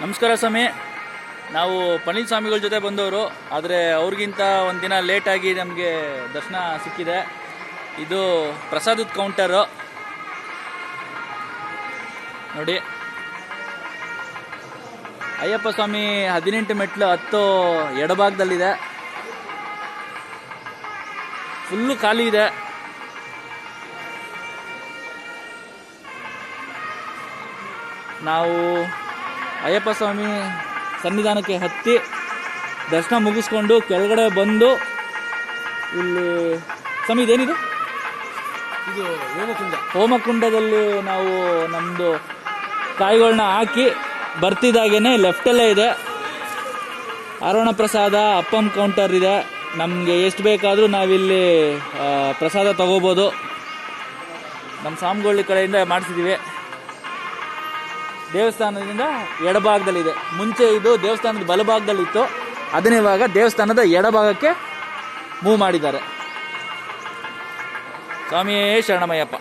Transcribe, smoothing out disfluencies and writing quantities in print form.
ನಮಸ್ಕಾರ ಸ್ವಾಮಿ. ನಾವು ಪಳನಿ ಸ್ವಾಮಿಗಳ ಜೊತೆ ಬಂದವರು, ಆದರೆ ಅವ್ರಿಗಿಂತ ಒಂದಿನ ಲೇಟಾಗಿ ನಮಗೆ ದರ್ಶನ ಸಿಕ್ಕಿದೆ. ಇದು ಪ್ರಸಾದದ ಕೌಂಟರು ನೋಡಿ. ಅಯ್ಯಪ್ಪ ಸ್ವಾಮಿ 18 ಮೆಟ್ಲು ಹತ್ತೋ ಎಡಭಾಗದಲ್ಲಿದೆ. ಫುಲ್ಲು ಖಾಲಿ ಇದೆ. ನಾವು ಅಯ್ಯಪ್ಪ ಸ್ವಾಮಿ ಸನ್ನಿಧಾನಕ್ಕೆ ಹತ್ತಿ ದರ್ಶನ ಮುಗಿಸ್ಕೊಂಡು ಕೆಳಗಡೆ ಬಂದು ಇಲ್ಲಿ ಸ್ವಾಮಿ ಇದೇನಿದೆ, ಇದು ಹೋಮಕುಂಡದಲ್ಲಿ ನಾವು ನಮ್ಮದು ಕಾಯಿಗಳನ್ನ ಹಾಕಿ ಬರ್ತಿದ್ದಾಗೇನೆ ಲೆಫ್ಟಲ್ಲೇ ಇದೆ ಅರೋಣ ಪ್ರಸಾದ ಅಪ್ಪಂ ಕೌಂಟರ್ ಇದೆ. ನಮಗೆ ಎಷ್ಟು ಬೇಕಾದರೂ ನಾವಿಲ್ಲಿ ಪ್ರಸಾದ ತಗೋಬೋದು. ನಮ್ಮ ಸ್ವಾಮಿಗಳ ಕಡೆಯಿಂದ ಮಾಡಿಸಿದ್ದೀವಿ. ದೇವಸ್ಥಾನದಿಂದ ಎಡಭಾಗದಲ್ಲಿದೆ. ಮುಂಚೆ ಇದು ದೇವಸ್ಥಾನದ ಬಲಭಾಗದಲ್ಲಿತ್ತು, ಅದನ್ನ ಇವಾಗ ದೇವಸ್ಥಾನದ ಎಡಭಾಗಕ್ಕೆ ಮೂವ್ ಮಾಡಿದ್ದಾರೆ. ಸ್ವಾಮಿಯೇ ಶರಣಮಯ್ಯಪ್ಪ.